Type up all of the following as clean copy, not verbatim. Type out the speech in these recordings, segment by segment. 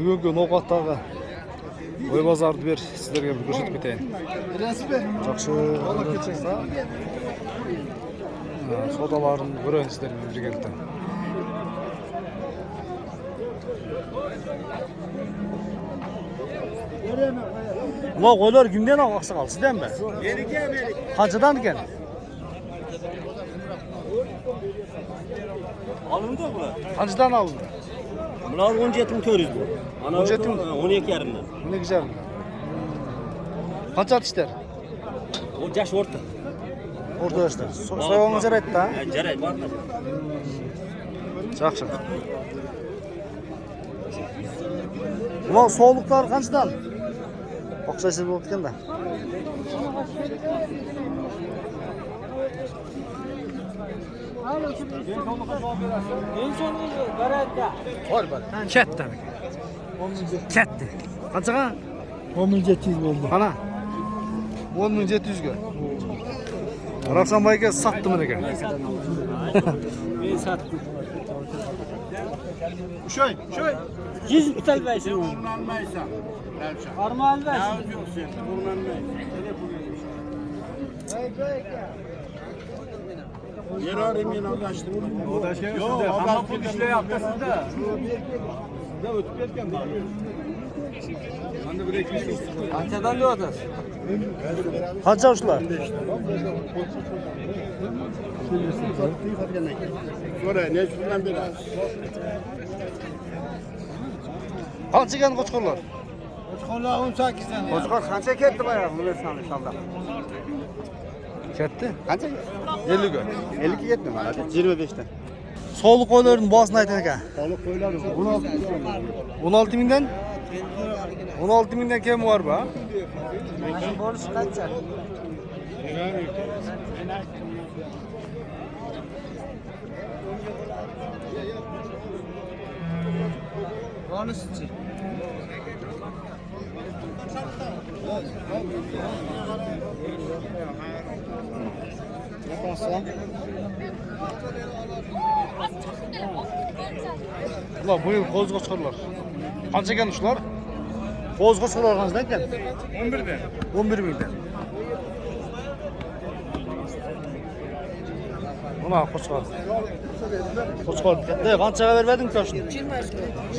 Бүгінгі Ноқаттағы ой базарды бер сіздерге бір көрсетіп кетейін. Жақсы шықса содаларын көрейін сіздермен біргелікте. Мына қойлар кімден ақсақал, сізден бе? Меніке. Қаншадан екен? Alındı mı? Қаншадан алынды? Bunlar 17.400 bu. 17 mi? 12 yarımdan. Ne güzel. Kaç atışlar? O yaş orta. Orada işte. Soyağını jaraydı da. Jaraydı var mı? Жақсы. Мынау соғылықтар қаншадан? Ұқсайсыз болып кеткен да. Ketті. Ketті. Қаншаға? 10.700 oldu. Қана? 10.700'ge. Raksan Bay'ga sattı mı ne? Ben sattım. Şöyle. 100 kutal versin. Kullanmaysa. Armağan versin. Ya yok sen kullanmaysa. Yer arayayım yine anlaştım. O da şey Yok ama bu işle yaptı sizde. Antalya'dan da otur. Kaç avuşlar? Sonra ne şundan biraz. Kaç ekan qo'chqorlar? Qo'chqorlar 18 dan. Qo'chqor qancha ketdi boya bular soni inshaalloh. Ketdi? Qancha? 50 ga. 50 ketdi mana 25 dan. So'g'liq qo'ylarning bahosini ayting aka. Sog'liq qo'ylari 16 mingdan? 16 mingdan kam bor bu? Borç kaçça? Bonusçu. Ular bu yil qo'z qo'chqorlar. Qancha ekan shular? Qo'z qo'chqorlar qanchadan ekan? 11 dan. 11 mingdan. Mana qo'chqor. Qo'chqor katta. Qanchaga bermading-ku shuni?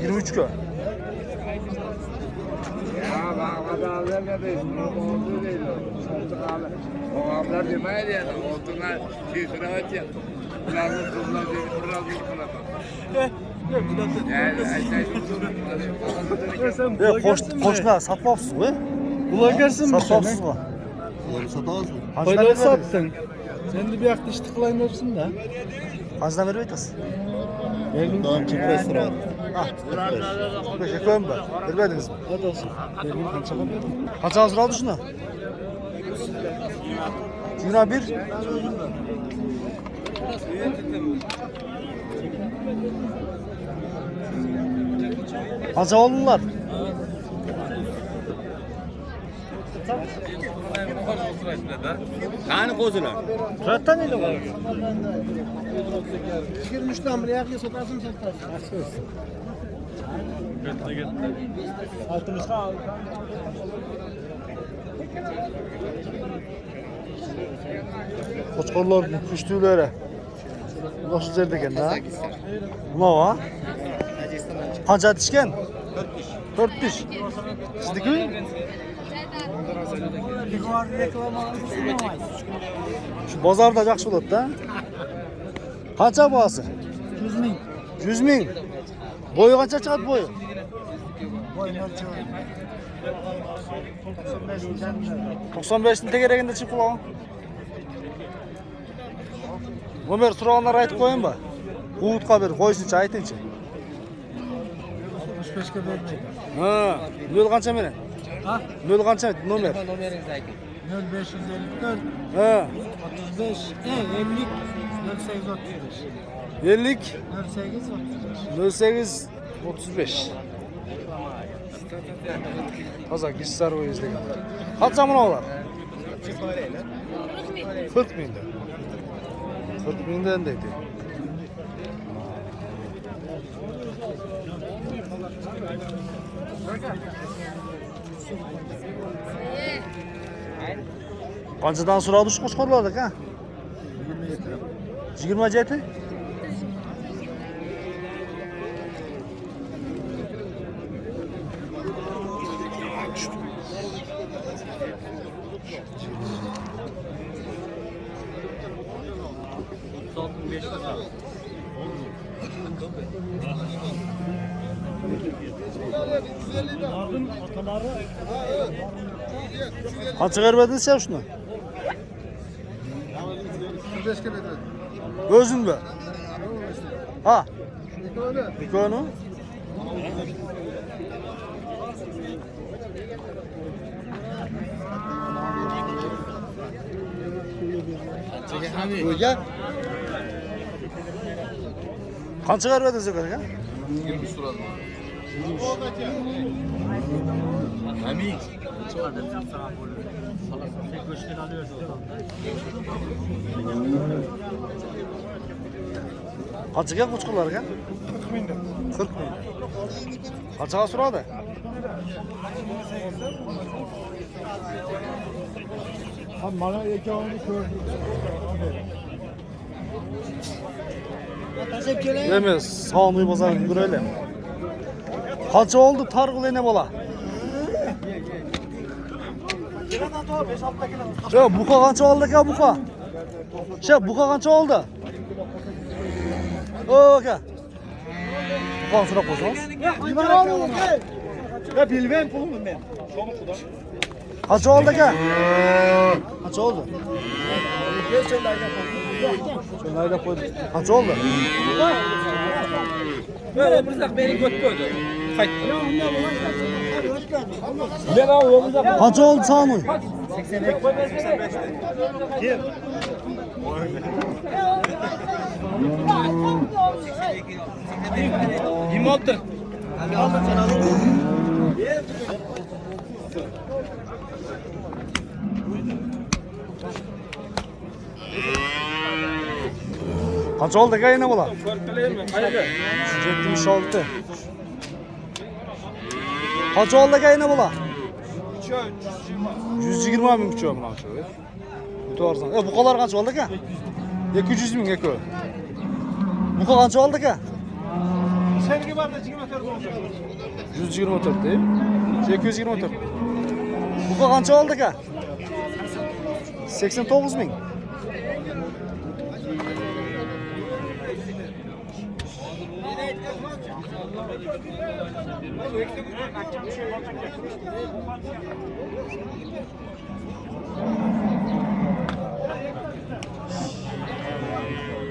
23 ga. Ya bağladılar ne be? Oldu değil o. O ablar demeydi ya. Oldular. Bir kravat ya. Bunların kızlar dedi. Biraz bir kravat. Qo'shnilar sotmoqsiz ku? Blogersin mi sen? Sotmoqsiz ku? Koyları sattın. Sen de bir yakta işte kılayım hepsini de. Qanchadan berib aytasiz? Verdim. Daha çiftleş sıra. Ha, 45 koyun mu? Vermedingizmi? Hadi olsun. Verdim kaçağa verdim. Qanchaga so'raldi shuni? 21. Qancha oldular? Qani qo'zilar? Qancha neydi bu? 23 dan buraya yakıyor satarsın satarsın. 60'a al. Qo'chqorlar kuchliklari. Nasıl yerda ekan da? Buna va? Qancha tishgan? 4 tish. Sizniki? Şu bozorda yaxshi bo'ladi-da. Qancha bahasi? 100 ming. 100 ming. Bo'yi qancha chiqadi bo'yi? Boy necha? 95 ni tegeragida chiqib qolgan. Nomer so'raganlar aytib qo'yingmi? Quvutga ber, qo'yishuncha aytingchi. 65 ga bermaydi. Ha, nol qancha meni? Ha? Nol qancha nomer? Nomeringizni ayting. 0554 Ha, 35 50 0835. 50 0835. 08 35. Toza gishsar o izlagan. Qancha bunalar? 40 mingdan. 40 mingdan deydi. Qanchadan so'radi shu qo'chqorlar aka? 27. Qancha bermadingiz sen shuni? 5 ga berdim. O'zingmi? Ha. Ikkovini? O'ga Qancha bermadingiz aka? 20 so'radim. Amin. Qanchaga qo'chqorlar aka? 40 mingdan. 40 ming. Qanchaga so'radi? Ha mana ekovini ko'rdim. Emas, sog'liq bozoriga ko'raylik. Qancha oldi targ'il ne bola? Shu buqa qancha oldi aka buqa? Shu buqa qancha oldi? O aka. Buqa so'rab qo'ysangiz. Ya bilmem pulum ben. Qancha oldi aka? Qancha oldi? Şunları qo'ydim. Qancha oldi? Qancha oldi sani? 26. Qancha oldi aka yana bola? 76. Qancha oldi aka yana bola? 120 ming kuchi mana shu. To'g'risan. Buqalar qancha oldi aka? 200 ming aka. Buqa qancha oldi aka? Senga barda 24 bo'lsa. 124 deyim. 224. Buqa qancha oldi aka? 89 ming.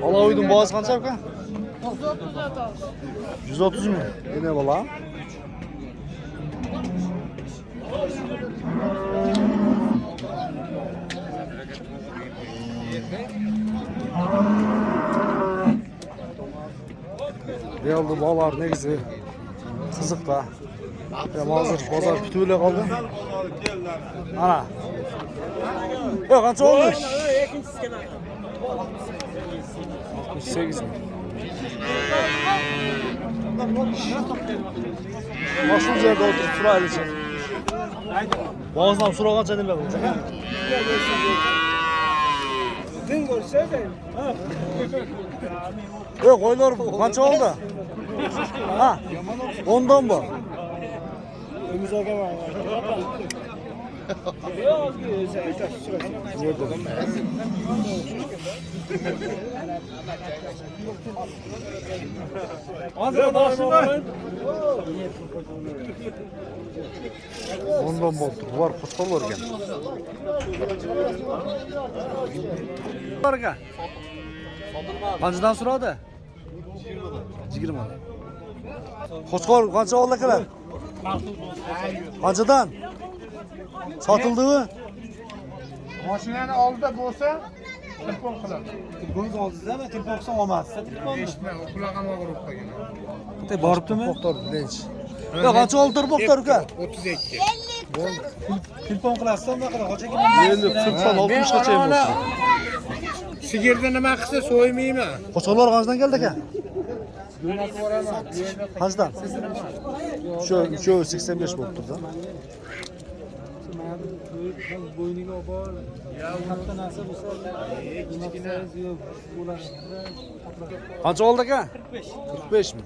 Alaoydun boğaz qancha aka? 130 ming. Ne bola? Geldi bağlar ne güzel. Kızık da. Ya hazır bozar bütüyle kaldı. Ana. Yok kaç oldu? 68 mi? Başlı yerde oturup sura edecek. Boğazdan sura kaç edin olacak? Dün görseydi. Yok oylar kaç oldu? Ha? Ondan mı? Önümüze var. Ondan boldu. Var kuşlar var ekan. Var ekan. Qanchadan so'radi? 20. Qo'chqor qancha oldi akalar? Qanchadan? Sotildimi? Mashinani oldida bo'lsa, telefon qiladi. Telefon oldida, telefon qilsam olmasdi. Telefonni. Eshitma, qulog'imga urib qo'ygan. Boribdimi? To'xtab, bilinch. Yo'q, qancha oldi bo'ptar uka? 32. Telefon qilasizmi, nima qiladi? Qo'chaga 50, 40 60 gacha bo'lsa. Sigirni nima qilsa so'ymayman. Qo'chqorlar qanchadan keldi aka? Jo'natib yuboraman. Bu yerda Qanchadan? Shu 85 bo'lib turdi. bo'yniga olib bor. Katta narsa bo'lsa, kichkina yo'q. Qancha oldi aka? 45 mi?